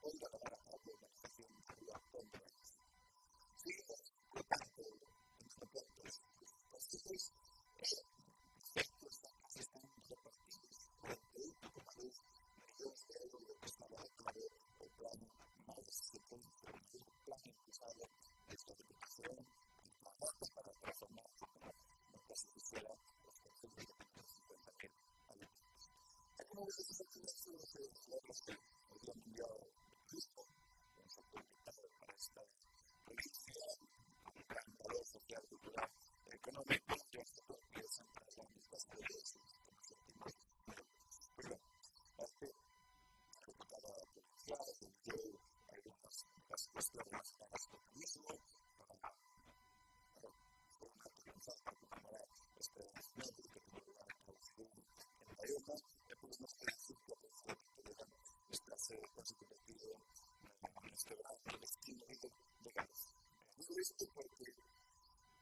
hoy la verdad la organización arriba contra sí, por tanto, en este punto, los tipos efectos están repartidos 41,2 millones de euros de estaba claro el plan más de 700 el plan impulsado de estabilización y trabajo para transformar la clase social los consejos de 150.000 alumnos. Algunos de esos activos que habían enviado justo en su comunicado para esta política, un gran valor social, cultural, económico, que hasta empiezan a las mismas leyes como se entiende. Pero, este diputado provincial dio algunas cuestiones para este turismo, para utilizar para comemorar este nacimiento que tuvo lugar en producción en Bayona, pues nos puede decir que estas constitutivo este brazo de estilo de gas. Digo esto porque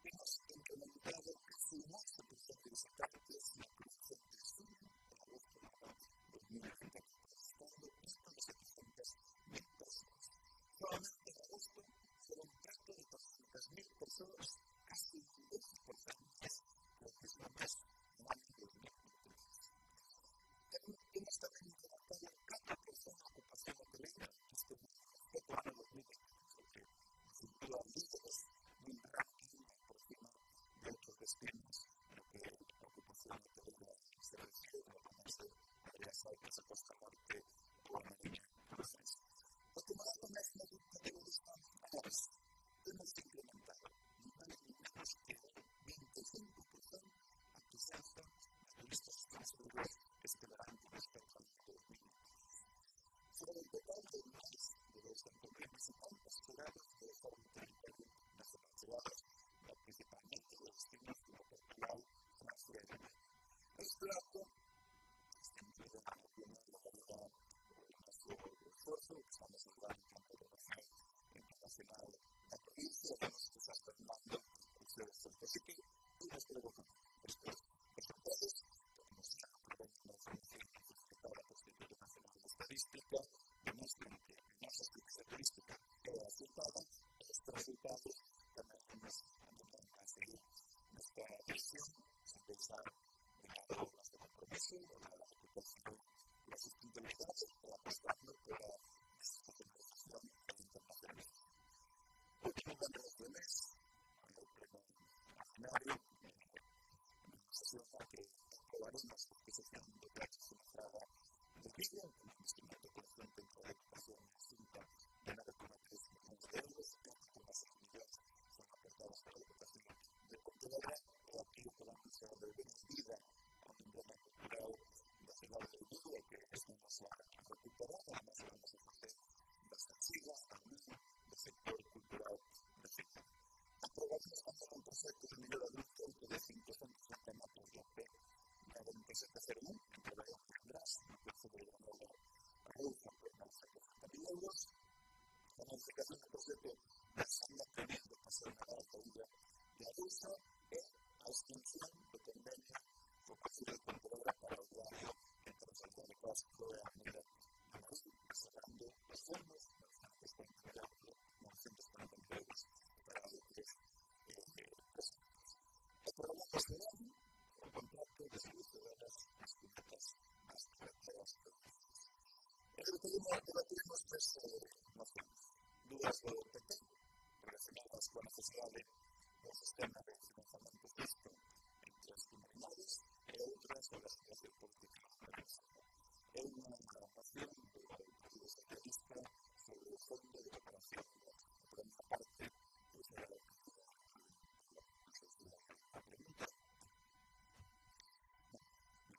hemos implementado casi un 8% de sacates en la producción de estudio en agosto de 2020, estando esto de 700.000 personas. Solamente en agosto fueron trato de 200.000 personas, casi un 12% lo que es lo más en el año 2023. Hemos también implementado el 4% de ocupación hotelera, este año 2025, que sin duda líderes de un ranking por encima de otros destinos, en lo que la ocupación hotelera se refiere, como conoce Arias Altas, Costa Norte o Amarilla. Entonces, lo que más o menos nos categorías familiares hemos implementado niveles menos que el 25% a quizás a turistas extranjeros que esperarán respecto al 2020. Sobre el total de más de 200.000 visitantes ciudades de esta territorio nacional ciudades, principalmente de destinos como Portugal, Francia y Alemania. Es claro, incluye la localidad de nuestro esfuerzo, estamos en el campo de relación internacional de la provincia, vemos que está terminando el certificado y nos preocupa. Estos resultados tenemos ya aprobado la Fundación para la Instituto Nacional de Estadística, demuestran que en nuestra estructura turística queda aceptada, estos resultados también nos ayudan a seguir nuestra visión, a pensar en las obras de compromiso, en la recuperación de la sustentabilidad, apostando por la descentralización internacional. Último año de mes, el pleno nacional, en una sesión en la que aprobaremos la adquisición de plazas sumatrada de vídeo, un instrumento que enfrenta entre la ocupación distinta de 9,3 millones de euros, 4,6 millones son aportados para la educación de Pontevedra, o aquí que la Misión de Vida a un emblema cultural de la ciudad de Vigo, que estamos a recuperar, además vamos a ofrecer las archivas también del sector cultural de Vigo. Aprobamos también un proyecto de nivel adulto de 560 metros de AP, 9701, entre la András, una plaza de Granola Rufa, por más de 60.000 euros. La modificación del proyecto de Santa Tenés de Paseo Nadal Taúda de Arusa es la extensión de convenio por parte de Pontevedra para el horario entre Santiago de Pasco y Avenida de Madrid, cerrando